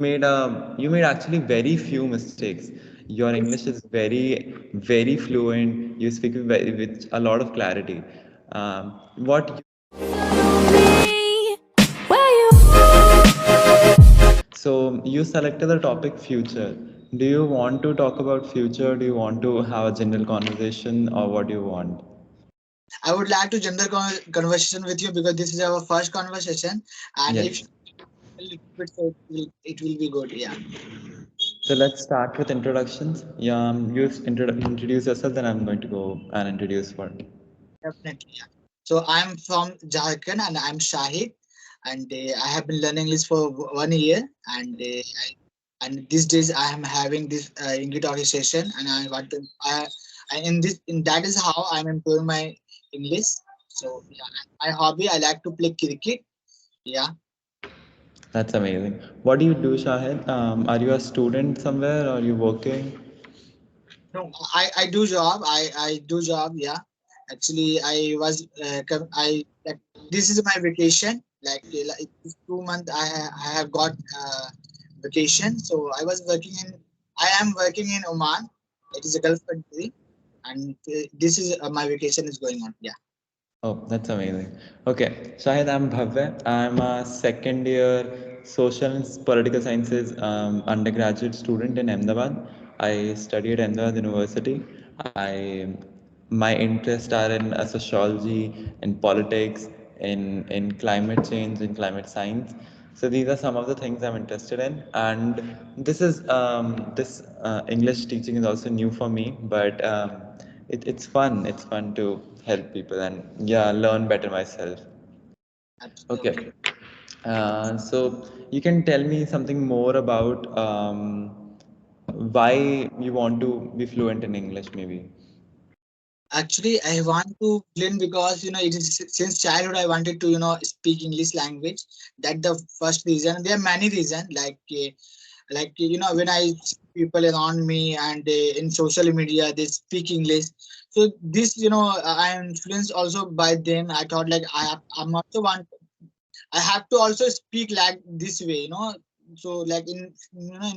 You made actually very few mistakes. Your English is very fluent. You speak with a lot of clarity. What So you selected the topic future. Do you want to talk about future? Do you want to have a general conversation, or what do you want? I would like to general conversation with you because this is our first conversation, and if Yes. a little bit, so it will be good. Yeah, So let's start with introductions. Yeah, you introduce yourself, then I'm going to go and introduce what. definitely. Yeah. So I'm from Jharkhand and I'm Shahid, and I have been learning English for 1 year, and and these days I am having this Insta session, and I want to in this in that is how I'm improving my English. So yeah, and my hobby I like to play cricket. Yeah. That's amazing. What do you do, Shahid? Are you a student somewhere, or are you working? No, I do job. I do job. Yeah, actually, I was I like this is my vacation. Like this 2 month, I have got vacation. So I was working in. I am working in Oman. It is a Gulf country, and this is my vacation is going on. Yeah. Oh, that's amazing. Okay, Shahid, I'm Bhavya. I'm a second year social and political sciences undergraduate student in Ahmedabad. I study at Ahmedabad University. My interests are in sociology, in politics, in climate change, in climate science. So these are some of the things I'm interested in, and this English teaching is also new for me, but it's fun. It's fun to help people and yeah, learn better myself. Absolutely. Okay. So you can tell me something more about why you want to be fluent in English, maybe. Actually, I want to learn because it is since childhood I wanted to speak English language. That the first reason. There are many reasons like when I see people around me and in social media they speak English. So this I am influenced also by them. I thought like I'm also want I have to also speak like this way, so like in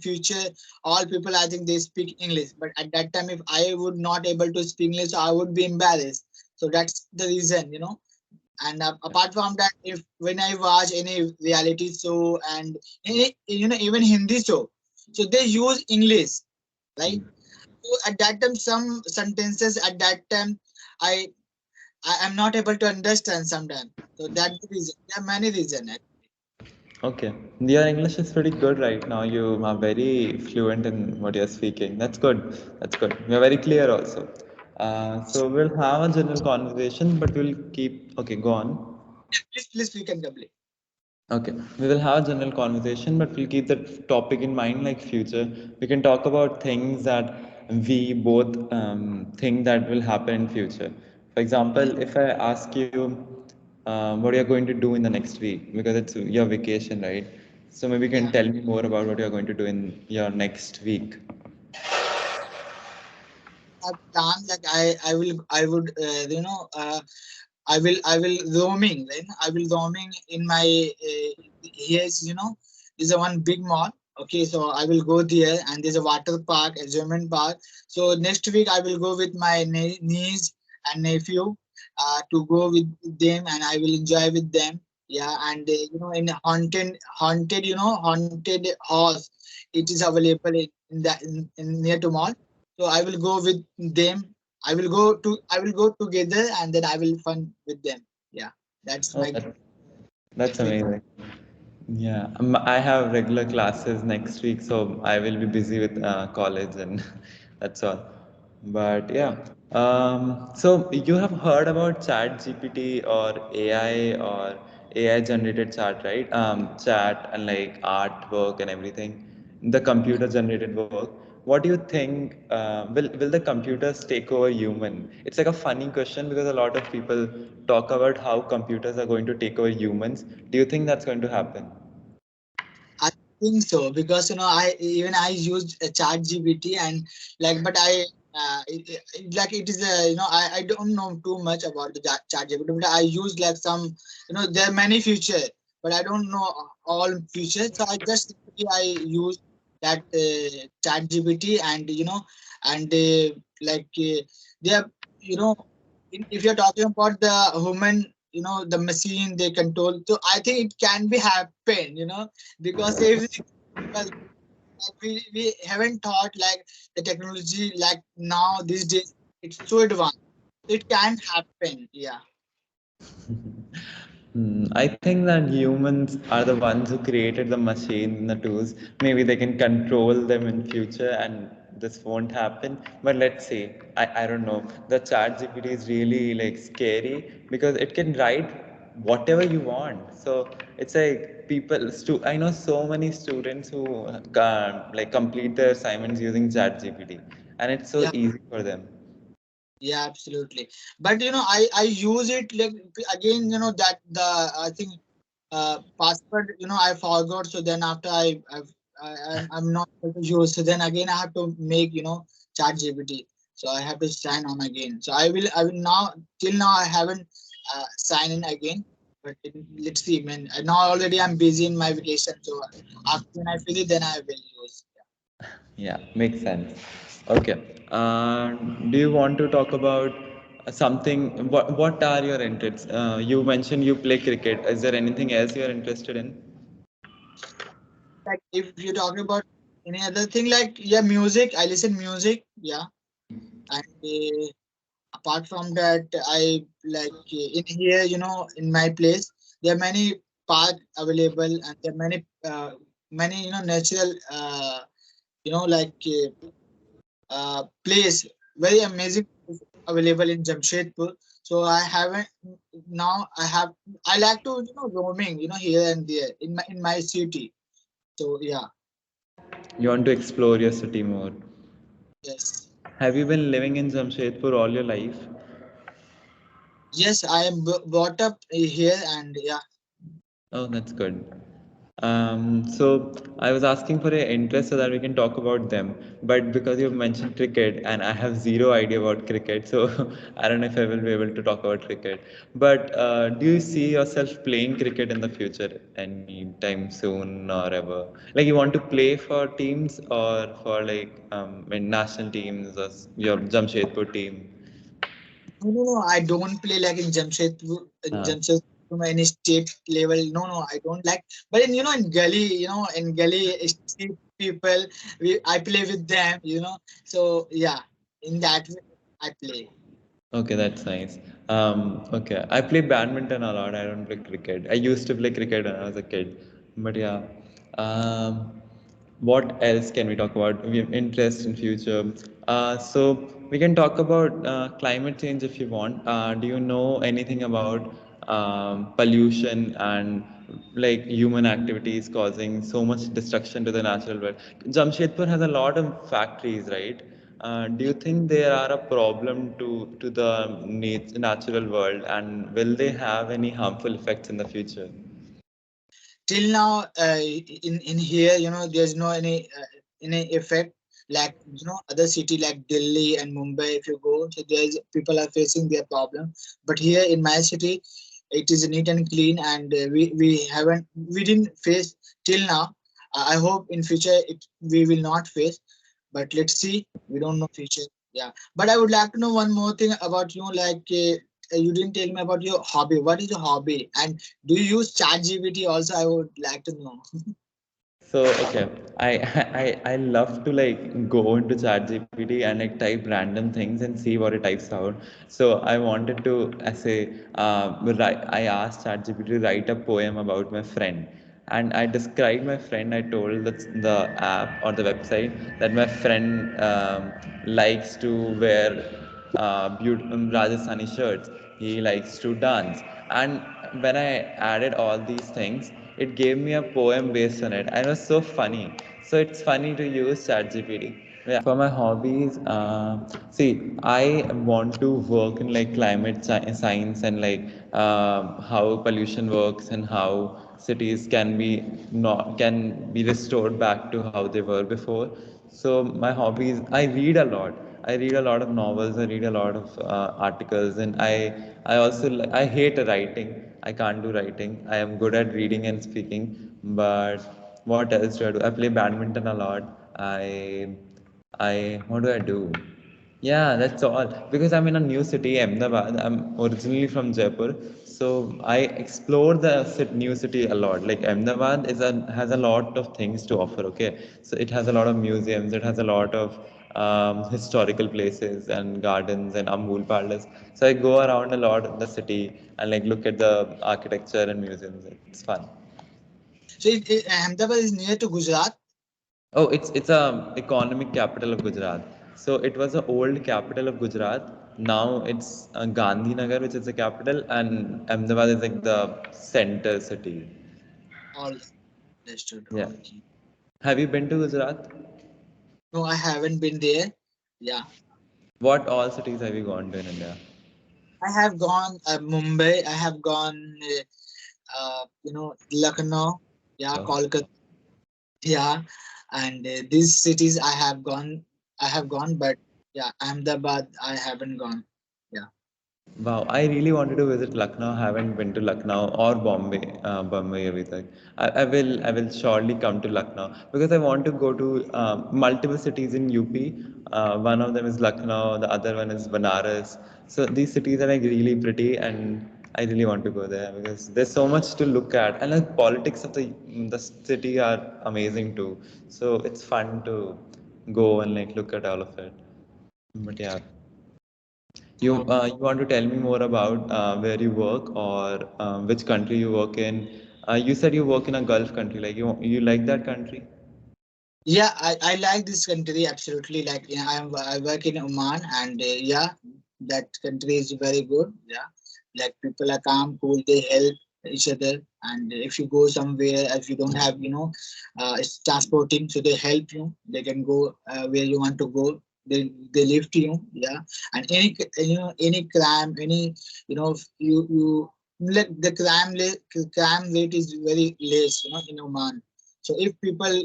future all people I think they speak English, but at that time if I would not able to speak English I would be embarrassed. So that's the reason, and apart from that, if when I watch any reality show and any, even Hindi show, so they use English, right? So at that time, some sentences at that time, I I am not able to understand sometimes. So that's the reason. There are many reasons. Okay. Your English is pretty good right now. You are very fluent in what you're speaking. That's good. That's good. You're very clear also. So we'll have a general conversation, but we'll keep. Okay, go on. Please, we can complete. Okay, we will have a general conversation, but we'll keep the topic in mind like future. We can talk about things that we both think that will happen in future. For example, if I ask you what you're going to do in the next week, because it's your vacation, right? So maybe you can Yeah. tell me more about what you're going to do in your next week. I plan like I would I will roaming, right? I will roaming in my here's is a one big mall. Okay, so I will go there and there's a water park, amusement park. So next week I will go with my niece and nephew to go with them and I will enjoy with them. Yeah, and in haunted house, it is available in near to mall. So I will go with them. I will go together and then I will fun with them. Yeah, that's Oh, my that's next week. amazing. Yeah, I have regular classes next week, so I will be busy with college and that's all. But yeah, so you have heard about Chat GPT or AI or AI generated chat, right? Chat and like artwork and everything, the computer generated work. What do you think? Will the computers take over human? It's like a funny question because a lot of people talk about how computers are going to take over humans. Do you think that's going to happen? I think so because I used a chat GPT and like but I like it is a I don't know too much about the chat GPT but I use like some there are many features but I don't know all features. So I just simply I use that chat GPT, and and they are, you know if you're talking about the human, the machine they control. So I think it can be happen, because everything, because we haven't thought like the technology like now these days it's so advanced. It can happen. Yeah. I think that humans are the ones who created the machine, the tools. Maybe they can control them in future and this won't happen. But let's see. I don't know. The chat GPT is really like scary because it can write whatever you want. So it's like I know so many students who like complete their assignments using chat GPT and it's so Yeah. easy for them. Yeah, absolutely. But I use it like again, that the I think password, I forgot. So then after I'm not able to use. So then again I have to make, chat GPT. So I have to sign on again. So I will now, till now I haven't signed in again. But let's see, man. Now already I'm busy in my vacation. So after when I finish, then I will use. Yeah, makes sense. Okay. Do you want to talk about something? What are your interests? You mentioned you play cricket. Is there anything else you are interested in? Like if you're talking about any other thing, like yeah, music. I listen music. Yeah, and apart from that, I like in here, in my place, there are many park available, and there are many natural place, very amazing place available in Jamshedpur. So I haven't now. I like to roaming here and there in my city. So yeah, You want to explore your city more. yes. Have you been living in Jamshedpur all your life? Yes, I am brought up here, and yeah. Oh, that's good. So I was asking for your interest so that we can talk about them. But because you mentioned cricket and I have zero idea about cricket, so I don't know if I will be able to talk about cricket. But do you see yourself playing cricket in the future anytime soon or ever? Like you want to play for teams or for like in national teams or your Jamshedpur team? No, no, no. I don't play like in Jamshedpur, Uh, any state level. No, no, I don't like. But in gully, street people, I play with them. So yeah, in that way, I play. Okay, that's nice. Okay, I play badminton a lot. I don't play cricket. I used to play cricket when I was a kid, but yeah. What else can we talk about? We have interest in future. So we can talk about climate change if you want. Do you know anything about pollution and like human activities causing so much destruction to the natural world? Jamshedpur has a lot of factories, right? Do you think they are a problem to the natural world, and will they have any harmful effects in the future? Till now, in here, there's no any effect like other city like Delhi and Mumbai. If you go, so there's people are facing their problem, but here in my city, it is neat and clean, and we didn't face till now. I hope in future we will not face, but let's see. We don't know future. Yeah, but I would like to know one more thing about you. Like you didn't tell me about your hobby. What is your hobby? And do you use ChatGPT also? I would like to know. So okay, I, I love to like go into ChatGPT and like type random things and see what it types out. So I wanted to say I asked ChatGPT to write a poem about my friend, and I described my friend. I told the app or the website that my friend likes to wear Rajasthani shirts. He likes to dance. And when I added all these things, it gave me a poem based on it. And it was so funny. So it's funny to use ChatGPT. Yeah, for my hobbies, see, I want to work in like science and like how pollution works and how cities can be restored back to how they were before. So my hobbies, I read a lot. I read a lot of novels. I read a lot of articles, and I also I hate writing. I can't do writing. I am good at reading and speaking, but what else do I do? I play badminton a lot. I what do I do? Yeah, that's all. Because I'm in a new city, Ahmedabad. I'm originally from Jaipur, so I explore the new city a lot. Like Ahmedabad has a lot of things to offer. Okay, so it has a lot of museums. It has a lot of historical places and gardens and Amul Palace. So I go around a lot in the city and like look at the architecture and museums. It's fun. So Ahmedabad is near to Gujarat. Oh, it's a economic capital of Gujarat. So it was the old capital of Gujarat. Now it's Gandhinagar, which is the capital, and Ahmedabad is like the center city. All understood. Yeah. Okay. Have you been to Gujarat? No, I haven't been there. Yeah, What all cities have you gone to in India? I have gone Mumbai. I have gone, Lucknow. Yeah, Oh. Kolkata. Yeah, and these cities I have gone. I have gone, but yeah, Ahmedabad I haven't gone. Yeah. Wow, I really wanted to visit Lucknow. Haven't been to Lucknow or Bombay abhi tak. I will surely come to Lucknow because I want to go to multiple cities in UP. One of them is Lucknow, the other one is Banaras. So these cities are like really pretty, and I really want to go there because there's so much to look at, and like politics of the city are amazing too. So it's fun to go and like look at all of it. But yeah. You want to tell me more about where you work or which country you work in? You said you work in a Gulf country. Like you like that country? Yeah, I like this country absolutely. Like, yeah, I work in Oman, and yeah, that country is very good. Yeah, like people are calm, cool. They help each other, and if you go somewhere, if you don't have, it's transporting, so they help you. They can go where you want to go. They lift you. Yeah, and any crime, any you like the crime rate is very less. In Oman. So if people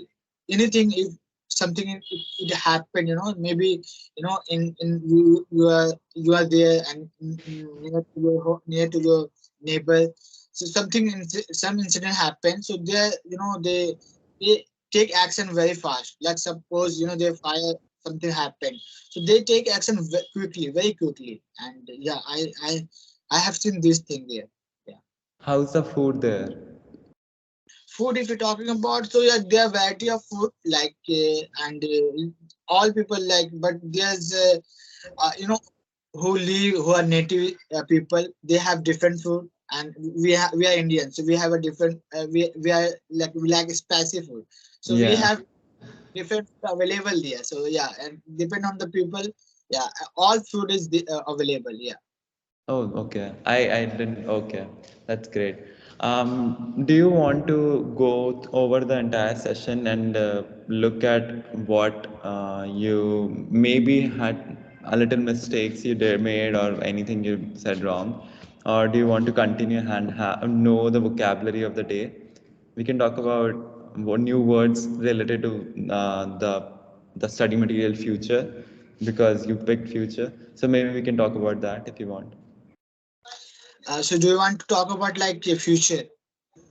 anything if something it happened maybe you are there and near to your neighbor, so some incident happened, so they take action very fast, like suppose they fire, something happened, so they take action quickly, very quickly. And yeah, I have seen this thing there. Yeah. How's the food there? Food, if you're talking about, so yeah, there are variety of food, like and all people like, but there's who are native people, they have different food, and we are Indian, so we have a different we are like, we like spicy food, so we Yeah. have different food available there. So yeah, and depend on the people. Yeah, all food is available. Yeah. Oh, okay. I didn't. Okay, that's great. Do you want to go over the entire session and look at what you maybe had a little mistakes you did made or anything you said wrong, or do you want to continue and know the vocabulary of the day? We can talk about new words related to the study material future because you picked future. So maybe we can talk about that if you want. So do you want to talk about like your future?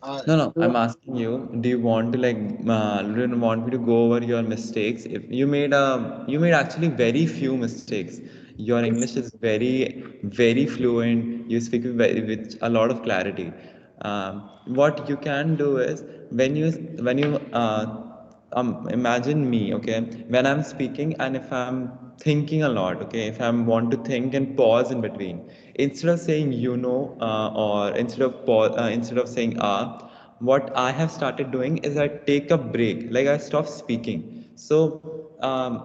uh, No, no, do- I'm asking you, do you want to like, do you want me to go over your mistakes? If you made actually very few mistakes. Your English is very fluent. You speak with a lot of clarity. What you can do is when you imagine me, okay, when I'm speaking and if I'm thinking a lot, okay, if I want to think and pause in between, instead of saying or instead of saying what I have started doing is I take a break, like I stop speaking. So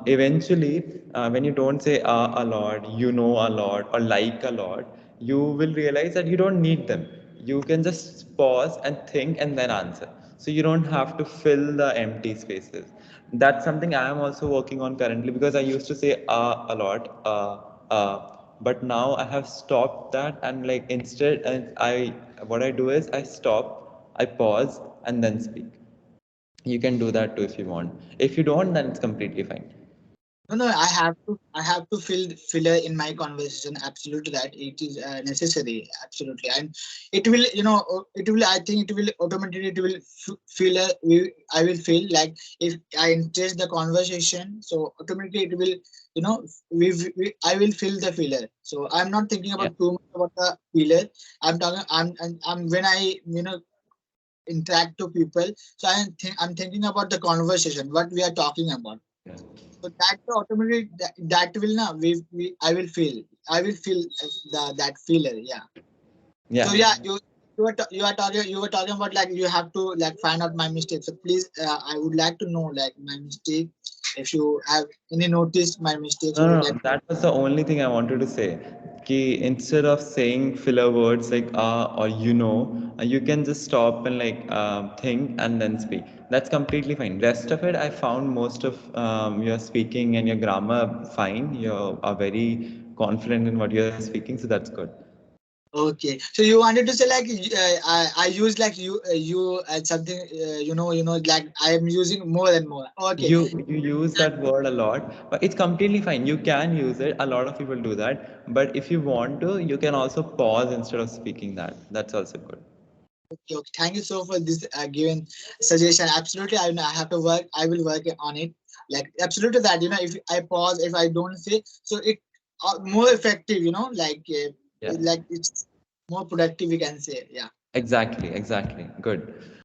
eventually when you don't say a lot, a lot, or like a lot, you will realize that you don't need them. You can just pause and think and then answer, so you don't have to fill the empty spaces. That's something I am also working on currently because I used to say a lot, but now I have stopped that, and like instead I what I do is I stop, I pause, and then speak. You can do that too if you want. If you don't, then it's completely fine. No, no, I have to fill filler in my conversation. Absolutely, that it is necessary. Absolutely, and it will, it will. I think it will automatically. It will filler. I will feel like if I interest the conversation, so automatically it will, I will fill the filler. So I'm not thinking Yeah. about too much about the filler. I'm talking. I'm when I interact to people. So I'm thinking about the conversation. What we are talking about. Yeah. So that automatically that will now I will feel that feeler. Yeah. So Yeah. yeah, you were talking about like you have to like find out my mistake. So please, I would like to know like my mistake. If you have any noticed my mistakes, No, would no, you no, like? that was the only thing I wanted to say. Ki instead of saying filler words like or you can just stop and like think and then speak. That's completely fine. Rest of it, I found most of your speaking and your grammar fine. You are very confident in what you're speaking, so that's good. Okay, so you wanted to say like I use like you something like I am using more and more. Okay, You use that word a lot, but it's completely fine. You can use it. A lot of people do that. But if you want to, you can also pause instead of speaking that. That's also good. okay, okay. Thank you so for this given suggestion. Absolutely, I have to work. I will work on it. Like absolutely that if I pause, if I don't say, so it more effective. Yeah. Like it's more productive. We can say, yeah. Exactly, exactly. Good.